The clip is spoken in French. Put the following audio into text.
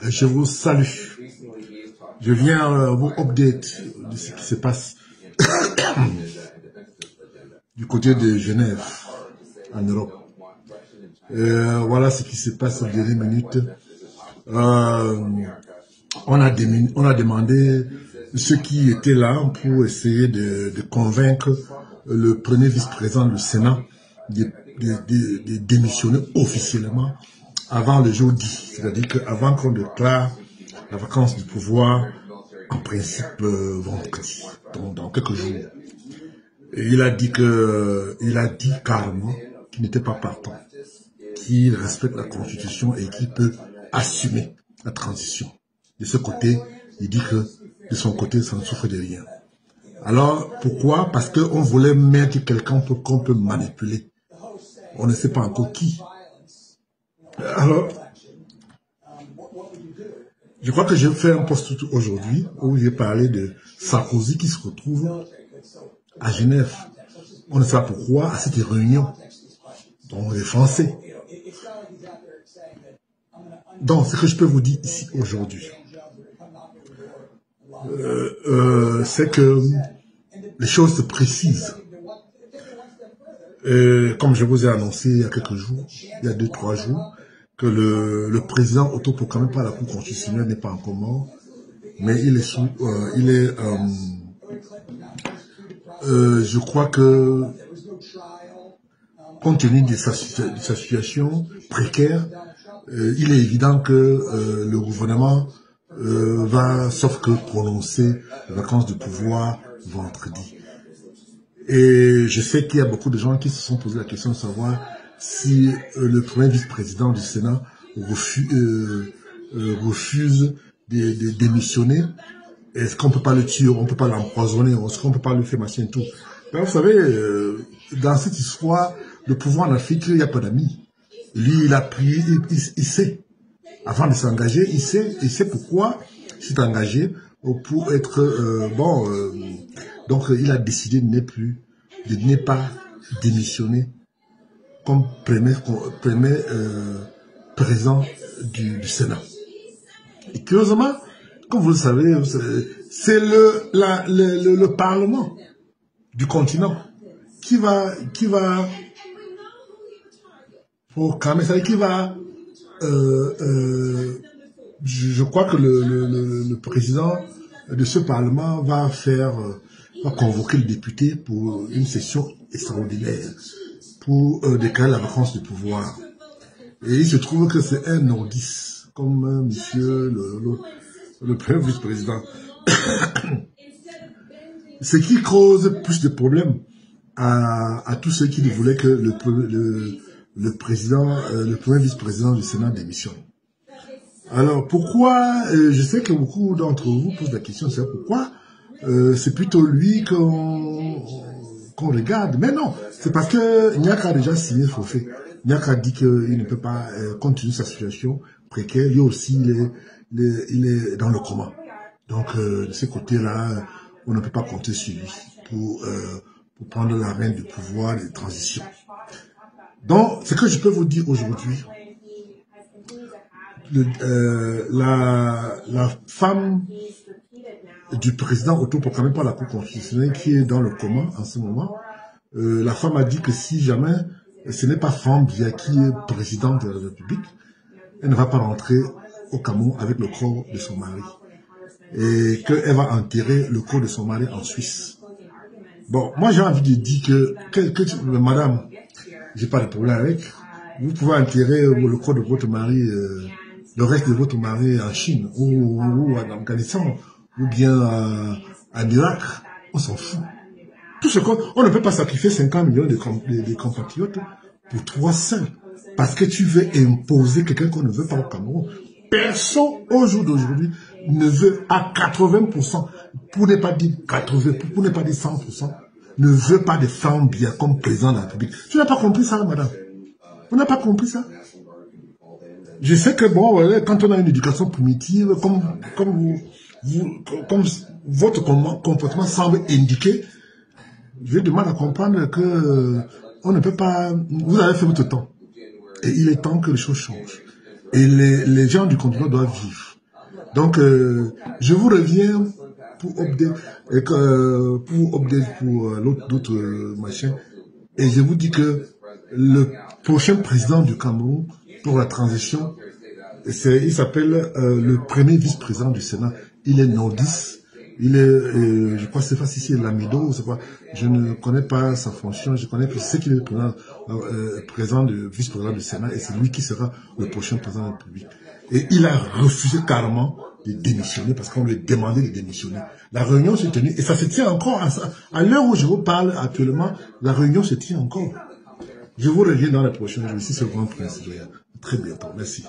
Je vous salue. Je viens vous update de ce qui se passe du côté de Genève, en Europe. Voilà ce qui se passe aux dernières minutes. On a demandé ceux qui étaient là pour essayer de convaincre le premier vice-président du Sénat de démissionner officiellement avant le jour 10, c'est-à-dire qu'avant qu'on déclare la vacance du pouvoir, en principe vendredi, donc dans quelques jours. Et il a dit carrément qu'il n'était pas partant, qu'il respecte la Constitution et qu'il peut assumer la transition. De ce côté, il dit que de son côté, ça ne souffre de rien. Alors, pourquoi? Parce qu'on voulait mettre quelqu'un qu'on peut manipuler. On ne sait pas encore qui. Alors, je crois que j'ai fait un post aujourd'hui où j'ai parlé de Sarkozy qui se retrouve à Genève. On ne sait pas pourquoi, à cette réunion, dont les Français. Donc, ce que je peux vous dire ici aujourd'hui, c'est que les choses se précisent. Comme je vous ai annoncé il y a quelques jours, il y a 2-3 jours, que le président autoproclamé par la Cour constitutionnelle n'est pas encore mort, mais il est je crois que, compte tenu de sa situation précaire, il est évident que le gouvernement va, sauf que prononcer les vacances de pouvoir vendredi. Et je sais qu'il y a beaucoup de gens qui se sont posé la question de savoir si le premier vice-président du Sénat refuse de démissionner. Est-ce qu'on peut pas le tuer, on peut pas l'empoisonner, est-ce qu'on peut pas le faire machin et tout. Mais vous savez, dans cette histoire, le pouvoir en Afrique, il n'y a pas d'amis. Lui, il a pris, il sait. Avant de s'engager, il sait pourquoi il s'est engagé pour être donc il a décidé de ne pas démissionner comme premier président du Sénat. Et curieusement, comme vous le savez, c'est le Parlement du continent qui va proclamer ça, qui va je crois que le président de ce Parlement va convoquer le député pour une session extraordinaire pour déclarer la vacance du pouvoir. Et il se trouve que c'est un nordiste, comme monsieur le premier vice-président. Ce qui cause plus de problèmes à tous ceux qui voulaient que le premier vice-président du Sénat démissionne. Alors pourquoi, je sais que beaucoup d'entre vous posent la question, c'est pourquoi c'est plutôt lui qu'on regarde. Mais non, c'est parce que Nyaka a déjà signé le forfait. Nyaka a dit qu'il ne peut pas, compte tenu de sa situation précaire, lui aussi il est dans le coma. Donc de ce côté-là, on ne peut pas compter sur lui pour prendre la main du pouvoir de transition. Donc, ce que je peux vous dire aujourd'hui, la femme du président autoproclamé par la Cour constitutionnelle qui est dans le coma en ce moment, la femme a dit que si jamais ce n'est pas Fambia qui est présidente de la République, elle ne va pas rentrer au Cameroun avec le corps de son mari. Et qu'elle va enterrer le corps de son mari en Suisse. Bon, moi j'ai envie de dire que madame, j'ai pas de problème avec. Vous pouvez enterrer le corps de votre mari, le reste de votre mari en Chine, ou en Afghanistan, ou bien en Irak. On s'en fout. Tout ce on ne peut pas sacrifier 50 millions de compatriotes pour toi seul. Parce que tu veux imposer quelqu'un qu'on ne veut pas au Cameroun. Personne au jour d'aujourd'hui ne veut à 80%, pour ne pas dire 80%, pour ne pas dire 100%, ne veut pas de femmes bien comme président de la République. Tu n'as pas compris ça, madame? Vous n'avez pas compris ça? Je sais que bon, quand on a une éducation primitive, comme votre comportement semble indiquer, j'ai du mal à comprendre que on ne peut pas... Vous avez fait votre temps. Et il est temps que les choses changent. Et les gens du continent doivent vivre. Donc, je vous reviens pour update, pour l'autre machin. Et je vous dis que le prochain président du Cameroun pour la transition, il s'appelle le premier vice-président du Sénat. Il est nordiste. Il est, je crois, c'est pas si c'est Lamido, c'est pas, je ne connais pas sa fonction, je connais plus, je sais qu'il est le vice-président du Sénat, et c'est lui qui sera le prochain président de la République. Et il a refusé carrément de démissionner parce qu'on lui demandait de démissionner. La réunion s'est tenue, et ça se tient encore à l'heure où je vous parle actuellement, la réunion se tient encore. Je vous reviens dans les prochains jours. Ici, c'est le Grand Prince. Très bientôt. Merci.